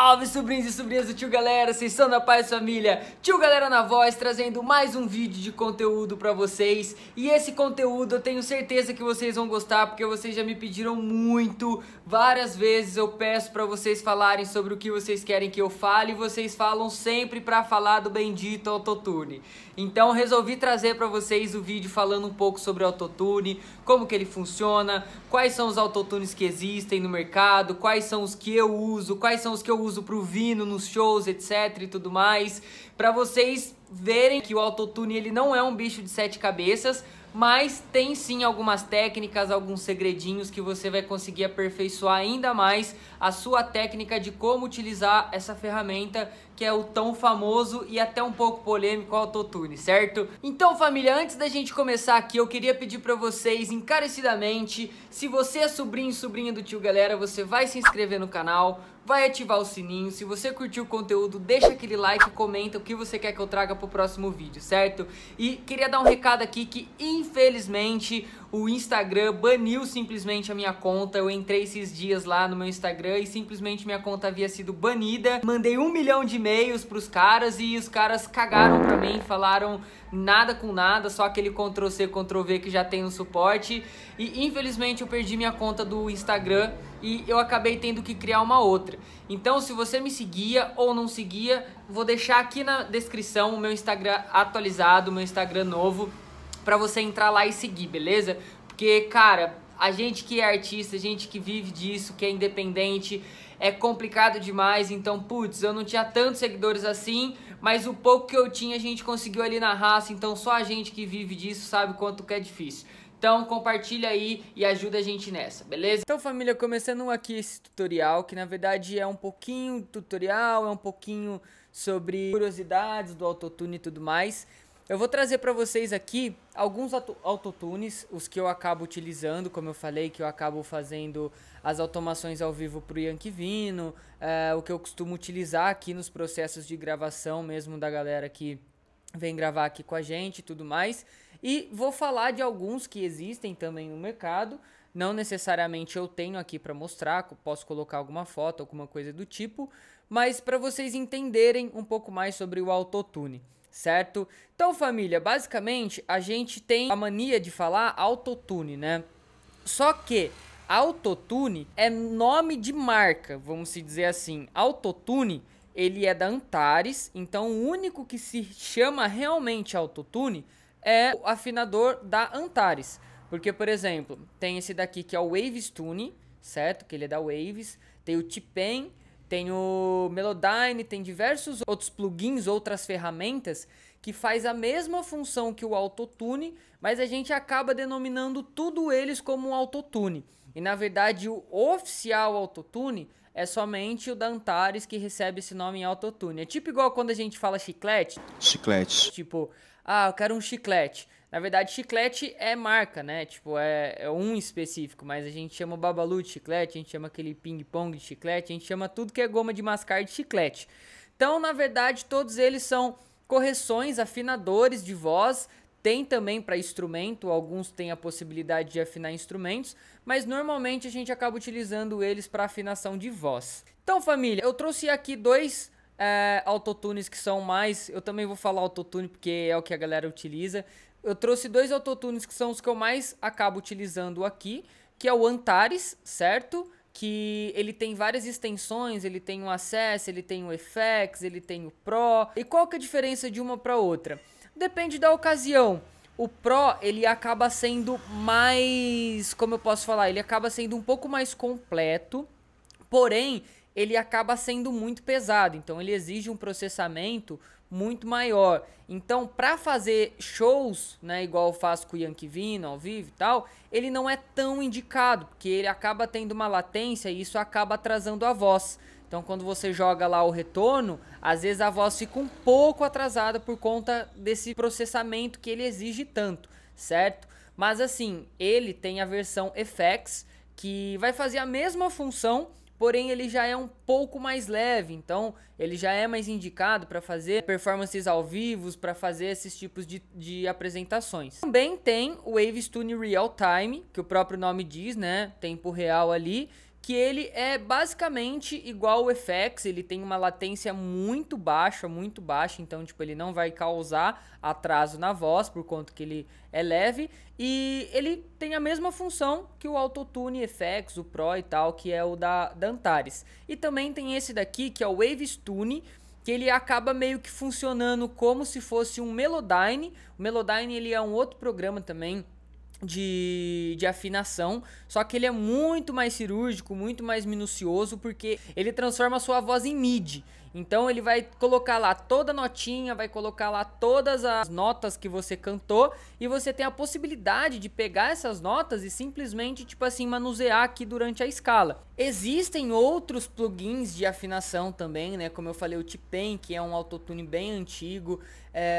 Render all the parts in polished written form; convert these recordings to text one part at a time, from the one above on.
Salve, sobrinhos e sobrinhas do Tio Galera, vocês são da paz família? Tio Galera na voz, trazendo mais um vídeo de conteúdo pra vocês. E esse conteúdo eu tenho certeza que vocês vão gostar, porque vocês já me pediram muito. Várias vezes eu peço pra vocês falarem sobre o que vocês querem que eu fale, e vocês falam sempre pra falar do bendito autotune. Então resolvi trazer pra vocês o vídeo falando um pouco sobre o autotune, como que ele funciona, quais são os autotunes que existem no mercado, quais são os que eu uso, quais são os que eu uso pro Vino, nos shows, etc e tudo mais, pra vocês verem que o autotune ele não é um bicho de 7 cabeças, mas tem sim algumas técnicas, alguns segredinhos que você vai conseguir aperfeiçoar ainda mais a sua técnica de como utilizar essa ferramenta que é o tão famoso e até um pouco polêmico autotune, certo? Então família, antes da gente começar aqui, eu queria pedir pra vocês encarecidamente, se você é sobrinho e sobrinha do Tio Galera, você vai se inscrever no canal, vai ativar o sininho, se você curtiu o conteúdo, deixa aquele like e comenta o que você quer que eu traga pro próximo vídeo, certo? E queria dar um recado aqui que infelizmente o Instagram baniu simplesmente a minha conta. Eu entrei esses dias lá no meu Instagram e simplesmente minha conta havia sido banida. Mandei 1 milhão de e-mails pros caras e os caras cagaram pra mim, falaram nada com nada, só aquele Ctrl+C, Ctrl+V que já tem no suporte. E infelizmente eu perdi minha conta do Instagram e eu acabei tendo que criar uma outra. Então se você me seguia ou não seguia, vou deixar aqui na descrição o meu Instagram atualizado, o meu Instagram novo, pra você entrar lá e seguir, beleza? Porque, cara, a gente que é artista, a gente que vive disso, que é independente, é complicado demais. Então, putz, eu não tinha tantos seguidores assim, mas o pouco que eu tinha a gente conseguiu ali na raça. Então só a gente que vive disso sabe quanto que é difícil. Então compartilha aí e ajuda a gente nessa, beleza? Então família, começando aqui esse tutorial, que na verdade é um pouquinho tutorial, é um pouquinho sobre curiosidades do autotune e tudo mais. Eu vou trazer para vocês aqui alguns autotunes, os que eu acabo utilizando, como eu falei, que eu acabo fazendo as automações ao vivo pro Yankee Vino, o que eu costumo utilizar aqui nos processos de gravação mesmo da galera que vem gravar aqui com a gente e tudo mais. E vou falar de alguns que existem também no mercado, não necessariamente eu tenho aqui para mostrar, posso colocar alguma foto, alguma coisa do tipo, mas para vocês entenderem um pouco mais sobre o autotune. Certo? Então família, basicamente a gente tem a mania de falar autotune, né? Só que autotune é nome de marca, vamos se dizer assim. Autotune, ele é da Antares, então o único que se chama realmente autotune é o afinador da Antares. Porque, por exemplo, tem esse daqui que é o Waves Tune, certo? Que ele é da Waves, tem o T-Pen, tem o Melodyne, tem diversos outros plugins, outras ferramentas que faz a mesma função que o autotune, mas a gente acaba denominando tudo eles como um autotune. E na verdade o oficial autotune é somente o da Antares que recebe esse nome em autotune. É tipo igual quando a gente fala chiclete. Chiclete. Tipo, eu quero um chiclete. Na verdade, chiclete é marca, né? Tipo, é um específico, mas a gente chama o Babalu de chiclete, a gente chama aquele ping-pong de chiclete, a gente chama tudo que é goma de mascar de chiclete. Então, na verdade, todos eles são correções, afinadores de voz. Tem também para instrumento, alguns têm a possibilidade de afinar instrumentos, mas normalmente a gente acaba utilizando eles para afinação de voz. Então, família, eu trouxe aqui dois autotunes que são mais... Eu também vou falar autotune porque é o que a galera utiliza. Eu trouxe dois autotunes que são os que eu mais acabo utilizando aqui, que é o Antares, certo? Que ele tem várias extensões, ele tem o Access, ele tem o FX, ele tem o Pro. E qual que é a diferença de uma para outra? Depende da ocasião. O Pro, ele acaba sendo mais, como eu posso falar, ele acaba sendo um pouco mais completo, porém, ele acaba sendo muito pesado, então ele exige um processamento muito maior. Então, para fazer shows, né, igual eu faço com o Yankee Vino ao vivo e tal, ele não é tão indicado, porque ele acaba tendo uma latência e isso acaba atrasando a voz. Então, quando você joga lá o retorno, às vezes a voz fica um pouco atrasada por conta desse processamento que ele exige tanto, certo? Mas assim, ele tem a versão FX, que vai fazer a mesma função, porém ele já é um pouco mais leve, então ele já é mais indicado para fazer performances ao vivo, para fazer esses tipos de apresentações. Também tem o Waves Tune Real Time, que o próprio nome diz, né, tempo real ali, que ele é basicamente igual ao FX, ele tem uma latência muito baixa, então tipo, ele não vai causar atraso na voz, por conta que ele é leve, e ele tem a mesma função que o Autotune FX, o Pro e tal, que é o da Antares. E também tem esse daqui, que é o Waves Tune, que ele acaba meio que funcionando como se fosse um Melodyne. O Melodyne ele é um outro programa também de afinação, só que ele é muito mais cirúrgico, muito mais minucioso, porque ele transforma a sua voz em MIDI. Então ele vai colocar lá toda a notinha, vai colocar lá todas as notas que você cantou, e você tem a possibilidade de pegar essas notas e simplesmente, tipo assim, manusear aqui durante a escala. Existem outros plugins de afinação também, né? Como eu falei, o T-Pain, que é um autotune bem antigo,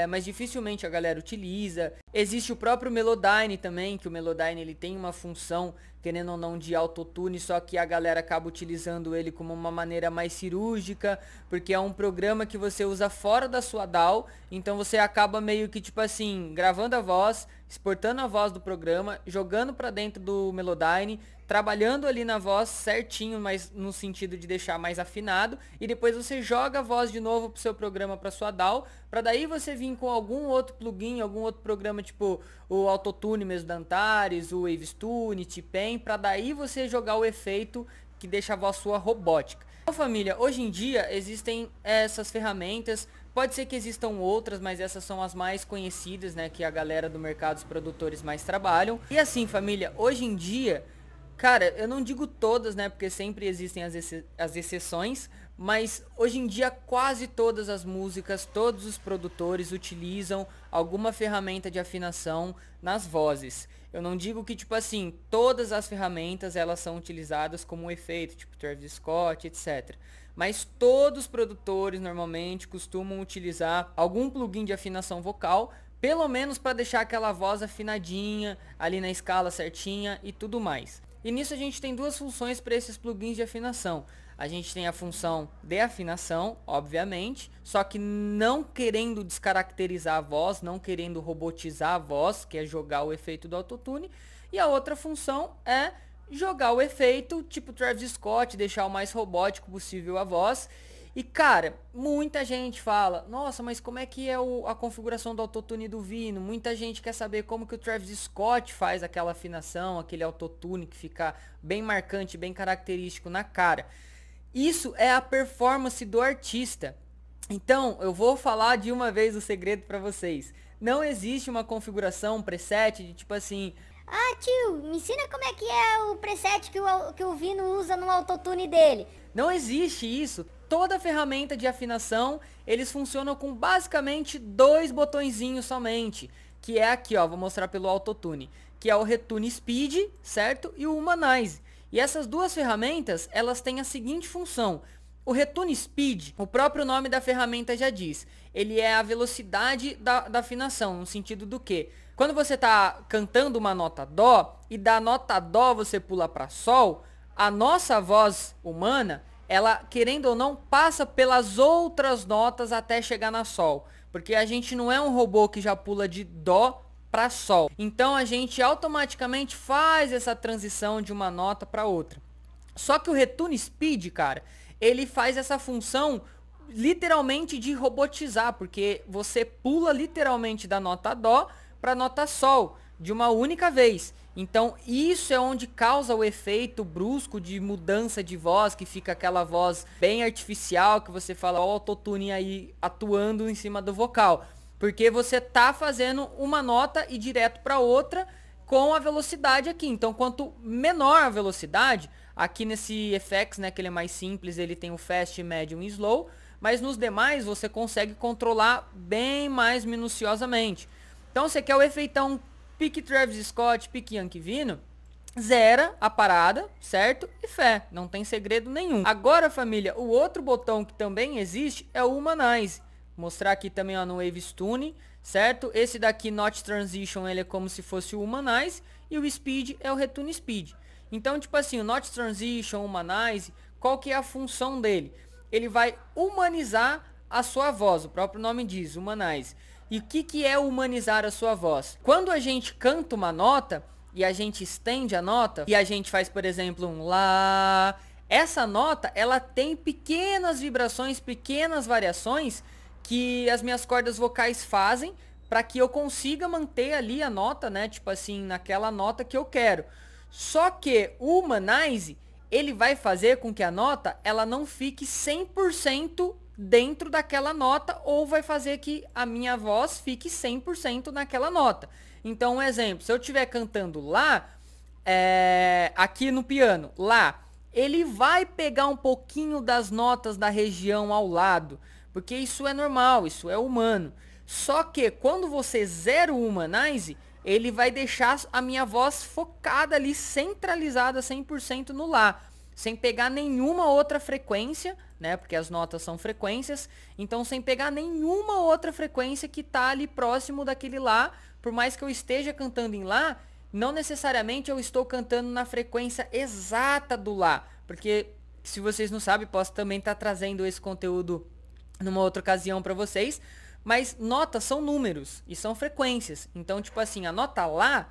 mas dificilmente a galera utiliza. Existe o próprio Melodyne também, que o Melodyne ele tem uma função, querendo ou não, de autotune, só que a galera acaba utilizando ele como uma maneira mais cirúrgica, porque é um programa que você usa fora da sua DAW, então você acaba meio que, tipo assim, gravando a voz, exportando a voz do programa, jogando pra dentro do Melodyne, trabalhando ali na voz certinho, mas no sentido de deixar mais afinado, e depois você joga a voz de novo pro seu programa, pra sua DAW, pra daí você vir com algum outro plugin, algum outro programa, tipo o Autotune mesmo da Antares, o Waves Tune, T-Pain, pra daí você jogar o efeito que deixa a voz sua robótica. Então, família, hoje em dia existem essas ferramentas, pode ser que existam outras, mas essas são as mais conhecidas, né, que a galera do mercado, os produtores mais trabalham. E assim, família, hoje em dia, cara, eu não digo todas, né, porque sempre existem as exceções, mas hoje em dia quase todas as músicas, todos os produtores utilizam alguma ferramenta de afinação nas vozes. Eu não digo que, tipo assim, todas as ferramentas elas são utilizadas como um efeito, tipo Travis Scott, etc. Mas todos os produtores normalmente costumam utilizar algum plugin de afinação vocal, pelo menos para deixar aquela voz afinadinha, ali na escala certinha e tudo mais. E nisso a gente tem duas funções para esses plugins de afinação. A gente tem a função de afinação, obviamente, só que não querendo descaracterizar a voz, não querendo robotizar a voz, que é jogar o efeito do autotune. E a outra função é jogar o efeito, tipo Travis Scott, deixar o mais robótico possível a voz. E cara, muita gente fala, nossa, mas como é que é a configuração do autotune do Vino? Muita gente quer saber como que o Travis Scott faz aquela afinação, aquele autotune que fica bem marcante, bem característico na cara. Isso é a performance do artista. Então, eu vou falar de uma vez o segredo para vocês. Não existe uma configuração, um preset de tipo assim... Ah, tio, me ensina como é que é o preset que o Vino usa no autotune dele. Não existe isso. Toda ferramenta de afinação, eles funcionam com basicamente dois botõezinhos somente. Que é aqui, ó, vou mostrar pelo autotune. Que é o Retune Speed, certo? E o Humanize. E essas duas ferramentas, elas têm a seguinte função. O Retune Speed, o próprio nome da ferramenta já diz. Ele é a velocidade da afinação, no sentido do que? Quando você está cantando uma nota Dó, e da nota Dó você pula para Sol, a nossa voz humana, ela, querendo ou não, passa pelas outras notas até chegar na Sol. Porque a gente não é um robô que já pula de Dó para Sol. Então a gente automaticamente faz essa transição de uma nota para outra. Só que o Retune Speed, cara, ele faz essa função literalmente de robotizar, porque você pula literalmente da nota Dó para nota Sol de uma única vez. Então isso é onde causa o efeito brusco de mudança de voz, que fica aquela voz bem artificial, que você fala, ó, o autotune aí atuando em cima do vocal. Porque você tá fazendo uma nota e direto para outra com a velocidade aqui. Então quanto menor a velocidade, aqui nesse FX, né, que ele é mais simples, ele tem o Fast, Medium e Slow, mas nos demais você consegue controlar bem mais minuciosamente. Então você quer o efeitão pique Travis Scott, pique Yankee Vino, zera a parada, certo? E fé, não tem segredo nenhum. Agora, família, o outro botão que também existe é o Humanize. Mostrar aqui também, ó, no Waves Tune, certo? Esse daqui, Notch Transition, ele é como se fosse o Humanize, e o Speed é o Retune Speed. Então, tipo assim, o Notch Transition, Humanize, qual que é a função dele? Ele vai humanizar a sua voz, o próprio nome diz, Humanize. E o que é humanizar a sua voz? Quando a gente canta uma nota e a gente estende a nota, e a gente faz, por exemplo, um Lá, essa nota, ela tem pequenas vibrações, pequenas variações que as minhas cordas vocais fazem para que eu consiga manter ali a nota, né? Tipo assim, naquela nota que eu quero. Só que o Humanize, ele vai fazer com que a nota, ela não fique 100% dentro daquela nota, ou vai fazer que a minha voz fique 100% naquela nota. Então, um exemplo, se eu estiver cantando Lá, aqui no piano, Lá, ele vai pegar um pouquinho das notas da região ao lado, porque isso é normal, isso é humano. Só que quando você zera o Humanize, ele vai deixar a minha voz focada ali, centralizada 100% no Lá, sem pegar nenhuma outra frequência, né? Porque as notas são frequências, então sem pegar nenhuma outra frequência que tá ali próximo daquele Lá. Por mais que eu esteja cantando em Lá, não necessariamente eu estou cantando na frequência exata do Lá, porque se vocês não sabem, posso também estar trazendo esse conteúdo numa outra ocasião para vocês, mas notas são números e são frequências. Então, tipo assim, a nota Lá,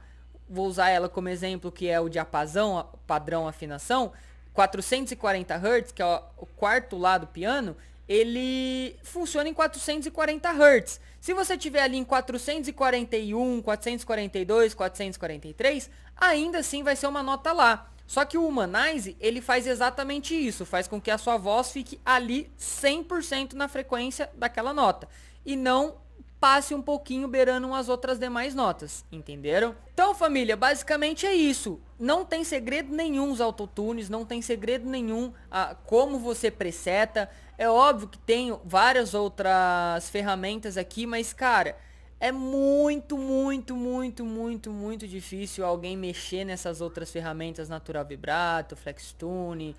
vou usar ela como exemplo, que é o diapasão, padrão afinação, 440 Hz, que é o quarto Lá do piano, ele funciona em 440 Hz. Se você tiver ali em 441, 442, 443, ainda assim vai ser uma nota Lá. Só que o Humanize, ele faz exatamente isso, faz com que a sua voz fique ali 100% na frequência daquela nota, e não passe um pouquinho beirando as outras demais notas, entenderam? Então, família, basicamente é isso. Não tem segredo nenhum os autotunes, não tem segredo nenhum como você preseta. É óbvio que tem várias outras ferramentas aqui, mas, cara, é muito difícil alguém mexer nessas outras ferramentas, Natural Vibrato, Flex Tune.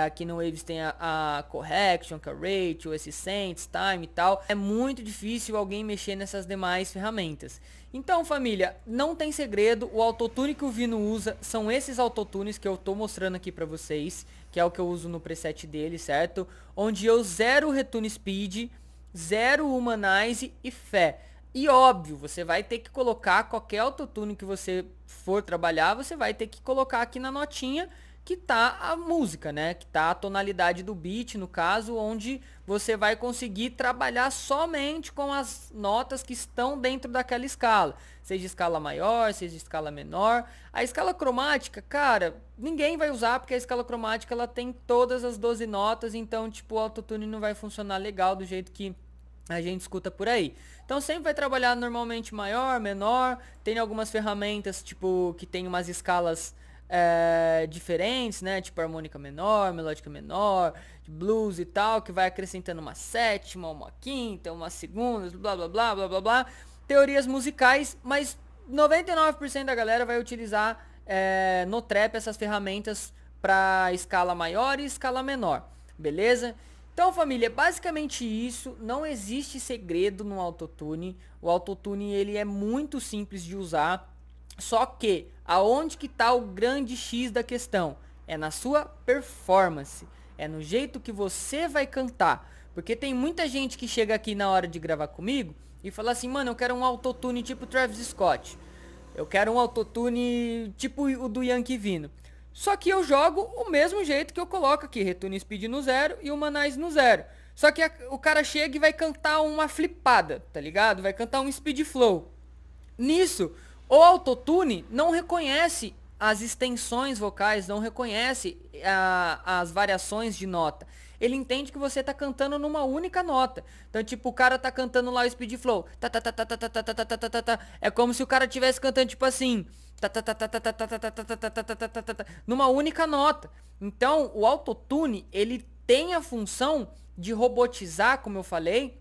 Aqui no Waves tem a Correction, que é a Ratio, esse Sense, Time e tal. É muito difícil alguém mexer nessas demais ferramentas. Então, família, não tem segredo. O autotune que o Vino usa são esses autotunes que eu tô mostrando aqui pra vocês, que é o que eu uso no preset dele, certo? Onde eu zero o Retune Speed, zero o Humanize e Fé. E óbvio, você vai ter que colocar qualquer autotune que você for trabalhar, você vai ter que colocar aqui na notinha que tá a música, né? Que tá a tonalidade do beat, no caso, onde você vai conseguir trabalhar somente com as notas que estão dentro daquela escala. Seja escala maior, seja escala menor. A escala cromática, cara, ninguém vai usar, porque a escala cromática ela tem todas as 12 notas, então, tipo, o autotune não vai funcionar legal do jeito que a gente escuta por aí. Então sempre vai trabalhar normalmente maior, menor. Tem algumas ferramentas, tipo, que tem umas escalas diferentes, né? Tipo harmônica menor, melódica menor, blues e tal, que vai acrescentando uma sétima, uma quinta, uma segunda, blá blá blá blá blá blá. Teorias musicais, mas 99% da galera vai utilizar no trap essas ferramentas para escala maior e escala menor, beleza? Então, família, basicamente isso. Não existe segredo no autotune. O autotune ele é muito simples de usar. Só que aonde que tá o grande X da questão? É na sua performance. É no jeito que você vai cantar. Porque tem muita gente que chega aqui na hora de gravar comigo e fala assim, mano, eu quero um autotune tipo Travis Scott. Eu quero um autotune tipo o do Yankee Vino. Só que eu jogo o mesmo jeito que eu coloco aqui, Retune Speed no 0 e Humanize no 0. Só que o cara chega e vai cantar uma flipada, tá ligado? Vai cantar um Speed Flow. Nisso, o autotune não reconhece as extensões vocais, não reconhece as variações de nota. Ele entende que você tá cantando numa única nota. Então, tipo, o cara tá cantando lá o Speed Flow. É como se o cara estivesse cantando, tipo assim, numa única nota. Então, o autotune, ele tem a função de robotizar, como eu falei,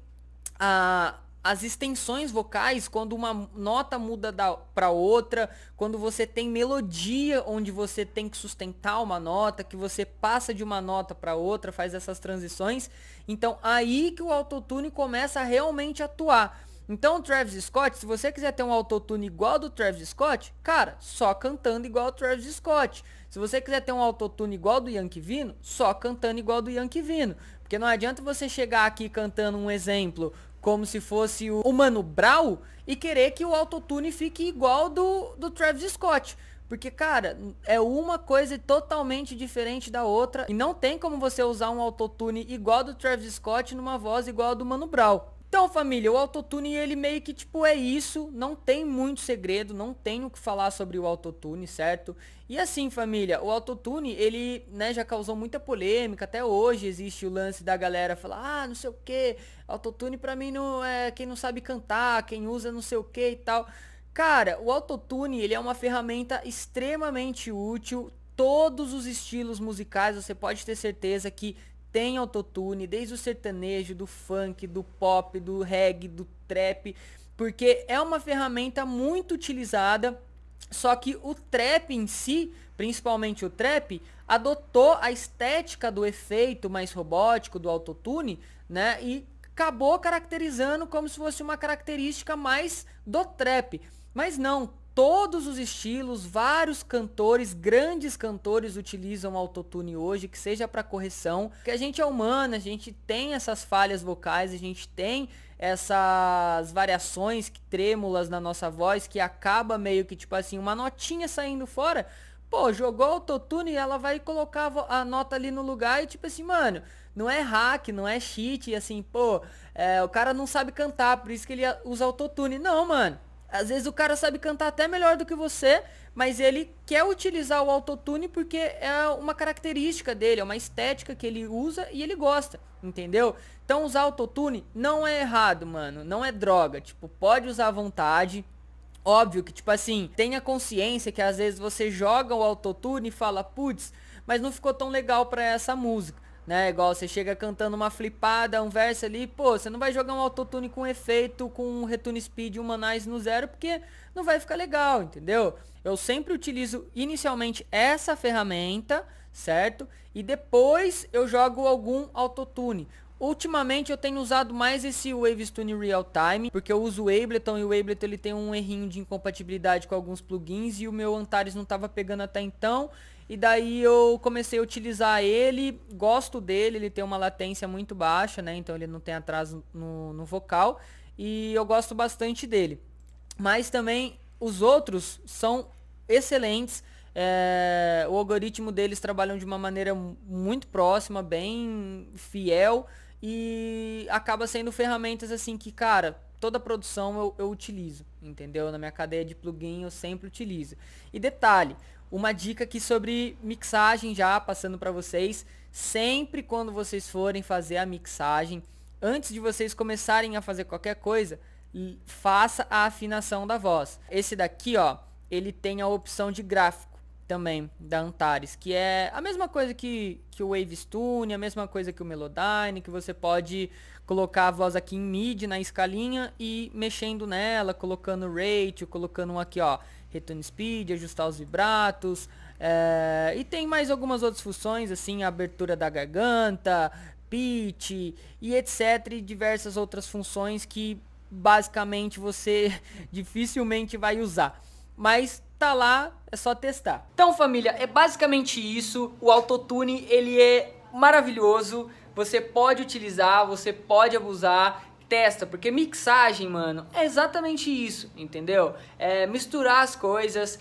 as extensões vocais, quando uma nota muda para outra, quando você tem melodia onde você tem que sustentar uma nota, que você passa de uma nota para outra, faz essas transições. Então aí que o autotune começa a realmente atuar. Então o Travis Scott, se você quiser ter um autotune igual ao do Travis Scott, cara, só cantando igual ao Travis Scott. Se você quiser ter um autotune igual ao do Yankee Vino, só cantando igual ao do Yankee Vino. Porque não adianta você chegar aqui cantando um exemplo como se fosse o Mano Brown e querer que o autotune fique igual do Travis Scott. Porque, cara, é uma coisa totalmente diferente da outra. E não tem como você usar um autotune igual do Travis Scott numa voz igual a do Mano Brown. Então, família, o autotune, ele meio que, tipo, é isso. Não tem muito segredo, não tem o que falar sobre o autotune, certo? E assim, família, o autotune, ele, né, já causou muita polêmica. Até hoje existe o lance da galera falar, não sei o que, autotune pra mim não é quem não sabe cantar, quem usa não sei o que e tal. Cara, o autotune, ele é uma ferramenta extremamente útil. Todos os estilos musicais, você pode ter certeza que tem autotune, desde o sertanejo, do funk, do pop, do reggae, do trap, porque é uma ferramenta muito utilizada, só que o trap em si, principalmente o trap, adotou a estética do efeito mais robótico do autotune, né, e acabou caracterizando como se fosse uma característica mais do trap. Mas não, todos os estilos, vários cantores, grandes cantores utilizam autotune hoje, que seja para correção, porque a gente é humano, a gente tem essas falhas vocais, a gente tem essas variações trêmulas na nossa voz, que acaba meio que tipo assim, uma notinha saindo fora, pô, jogou autotune e ela vai colocar a nota ali no lugar e tipo assim, mano, não é hack, não é cheat, e assim, pô, o cara não sabe cantar, por isso que ele usa autotune. Não, mano. Às vezes o cara sabe cantar até melhor do que você, mas ele quer utilizar o autotune porque é uma característica dele, é uma estética que ele usa e ele gosta, entendeu? Então usar autotune não é errado, mano, não é droga, tipo, pode usar à vontade. Óbvio que, tipo assim, tenha consciência que às vezes você joga o autotune e fala, putz, mas não ficou tão legal pra essa música. Né, igual você chega cantando uma flipada, um verso ali, pô, você não vai jogar um autotune com efeito, com um retune speed e um humanize no zero, porque não vai ficar legal, entendeu? Eu sempre utilizo inicialmente essa ferramenta, certo? E depois eu jogo algum autotune. Ultimamente eu tenho usado mais esse Waves Tune Real Time, porque eu uso o Ableton e o Ableton ele tem um errinho de incompatibilidade com alguns plugins e o meu Antares não estava pegando até então. E daí eu comecei a utilizar ele, gosto dele, ele tem uma latência muito baixa, né? Então ele não tem atraso no vocal e eu gosto bastante dele. Mas também os outros são excelentes. O algoritmo deles trabalham de uma maneira muito próxima, bem fiel e acaba sendo ferramentas assim que, cara, toda produção eu utilizo, entendeu? Na minha cadeia de plugin eu sempre utilizo. E detalhe, uma dica aqui sobre mixagem já passando para vocês, sempre quando vocês forem fazer a mixagem, antes de vocês começarem a fazer qualquer coisa, faça a afinação da voz. Esse daqui, ó, ele tem a opção de gráfico também da Antares, que é a mesma coisa que o Waves Tune, a mesma coisa que o Melodyne, que você pode colocar a voz aqui em mid na escalinha e mexendo nela, colocando rate, colocando um aqui, ó, retune speed, ajustar os vibratos, e tem mais algumas outras funções, assim, a abertura da garganta, pitch e etc, e diversas outras funções que basicamente você dificilmente vai usar, mas tá lá, é só testar. Então, família, é basicamente isso. O autotune, ele é maravilhoso, você pode utilizar, você pode abusar, testa, porque mixagem, mano, é exatamente isso, entendeu? É misturar as coisas,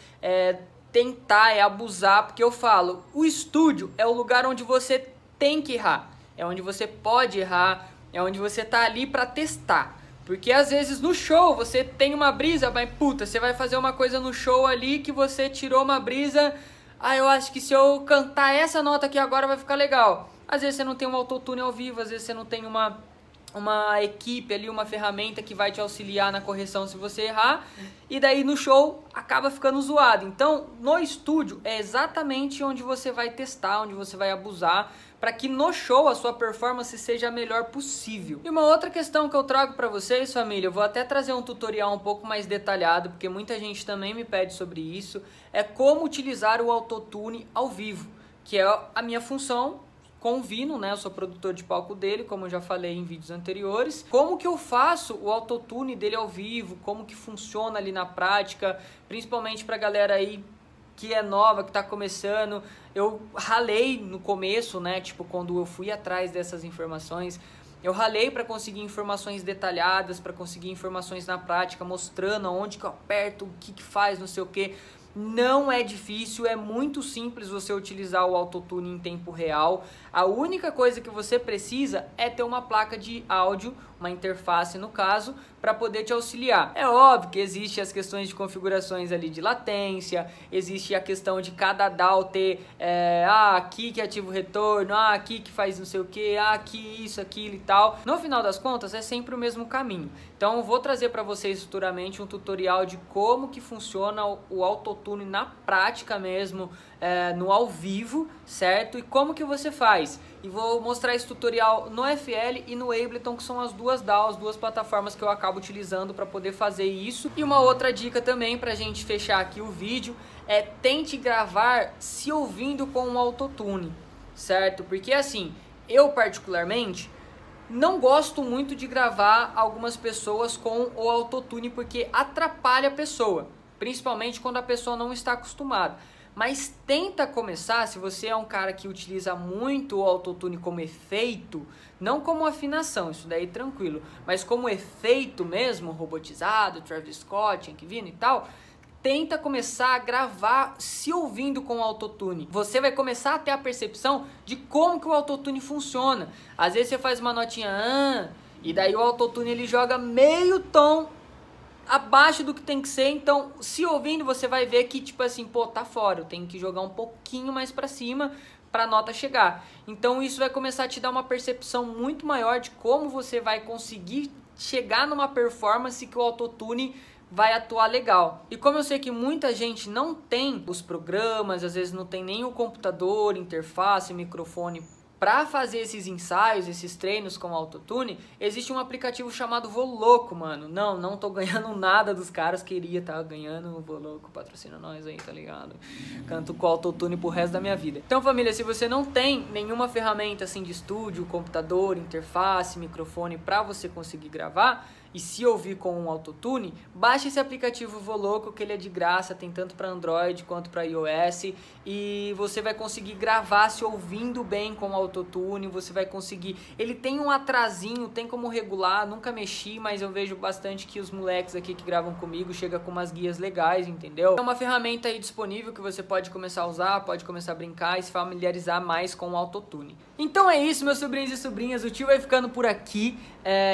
tentar, abusar, porque eu falo, o estúdio é o lugar onde você tem que errar, é onde você pode errar, é onde você tá ali pra testar. Porque às vezes no show você tem uma brisa, mas puta, você vai fazer uma coisa no show ali que você tirou uma brisa, eu acho que se eu cantar essa nota aqui agora vai ficar legal. Às vezes você não tem um autotune ao vivo, às vezes você não tem uma equipe ali, uma ferramenta que vai te auxiliar na correção se você errar, e daí no show acaba ficando zoado. Então no estúdio é exatamente onde você vai testar, onde você vai abusar, para que no show a sua performance seja a melhor possível. E uma outra questão que eu trago para vocês, família, eu vou até trazer um tutorial um pouco mais detalhado, porque muita gente também me pede sobre isso, é como utilizar o autotune ao vivo, que é a minha função com o Vino, né? Eu sou produtor de palco dele, como eu já falei em vídeos anteriores. Como que eu faço o autotune dele ao vivo, como que funciona ali na prática, principalmente pra galera aí que é nova, que tá começando. Eu ralei no começo, né? Tipo, quando eu fui atrás dessas informações, eu ralei para conseguir informações detalhadas, para conseguir informações na prática, mostrando aonde que eu aperto, o que que faz, não sei o que. não é difícil, é muito simples você utilizar o autotune em tempo real. A única coisa que você precisa é ter uma placa de áudio, uma interface no caso, para poder te auxiliar. É óbvio que existe as questões de configurações ali de latência, existe a questão de cada DAW ter, aqui que ativa o retorno, aqui que faz não sei o que, aqui isso, aquilo e tal. No final das contas é sempre o mesmo caminho. Então eu vou trazer para vocês futuramente um tutorial de como que funciona o autotune na prática mesmo, no ao vivo, certo? E como que você faz. E vou mostrar esse tutorial no FL e no Ableton, que são as duas DAWs, duas plataformas que eu acabo utilizando para poder fazer isso. E uma outra dica também pra gente fechar aqui o vídeo é tente gravar se ouvindo com o autotune, certo? Porque assim, eu particularmente não gosto muito de gravar algumas pessoas com o autotune porque atrapalha a pessoa, principalmente quando a pessoa não está acostumada. Mas tenta começar, se você é um cara que utiliza muito o autotune como efeito, não como afinação, isso daí tranquilo, mas como efeito mesmo, robotizado, Travis Scott, Hank Vino e tal, tenta começar a gravar se ouvindo com o autotune. Você vai começar a ter a percepção de como que o autotune funciona. Às vezes você faz uma notinha e daí o autotune ele joga meio tom abaixo do que tem que ser, então se ouvindo você vai ver que tipo assim, pô, tá fora, eu tenho que jogar um pouquinho mais pra cima pra nota chegar. Então isso vai começar a te dar uma percepção muito maior de como você vai conseguir chegar numa performance que o autotune vai atuar legal. E como eu sei que muita gente não tem os programas, às vezes não tem nem o computador, interface, microfone para fazer esses ensaios, esses treinos com autotune, existe um aplicativo chamado Voloco, mano. Não tô ganhando nada dos caras, queria estar ganhando. O Voloco patrocina nós aí, tá ligado? Canto com autotune pro resto da minha vida. Então, família, se você não tem nenhuma ferramenta assim de estúdio, computador, interface, microfone para você conseguir gravar e se ouvir com um autotune, baixe esse aplicativo Voloco, que ele é de graça, tem tanto para Android quanto para iOS, e você vai conseguir gravar se ouvindo bem com o autotune, você vai conseguir, ele tem um atrasinho, tem como regular, nunca mexi, mas eu vejo bastante que os moleques aqui que gravam comigo chegam com umas guias legais, entendeu? É uma ferramenta aí disponível que você pode começar a usar, pode começar a brincar e se familiarizar mais com o autotune. Então é isso, meus sobrinhos e sobrinhas, o tio vai ficando por aqui,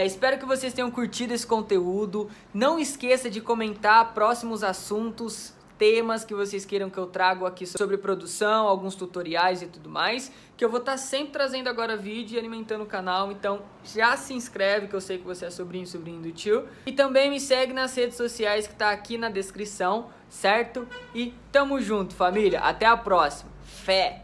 espero que vocês tenham curtido esse conteúdo. Não esqueça de comentar próximos assuntos, temas que vocês queiram que eu trago aqui sobre produção, alguns tutoriais e tudo mais, que eu vou estar sempre trazendo agora vídeo e alimentando o canal. Então já se inscreve, que eu sei que você é sobrinho do tio, e também me segue nas redes sociais que tá aqui na descrição, certo? E tamo junto, família, até a próxima, fé!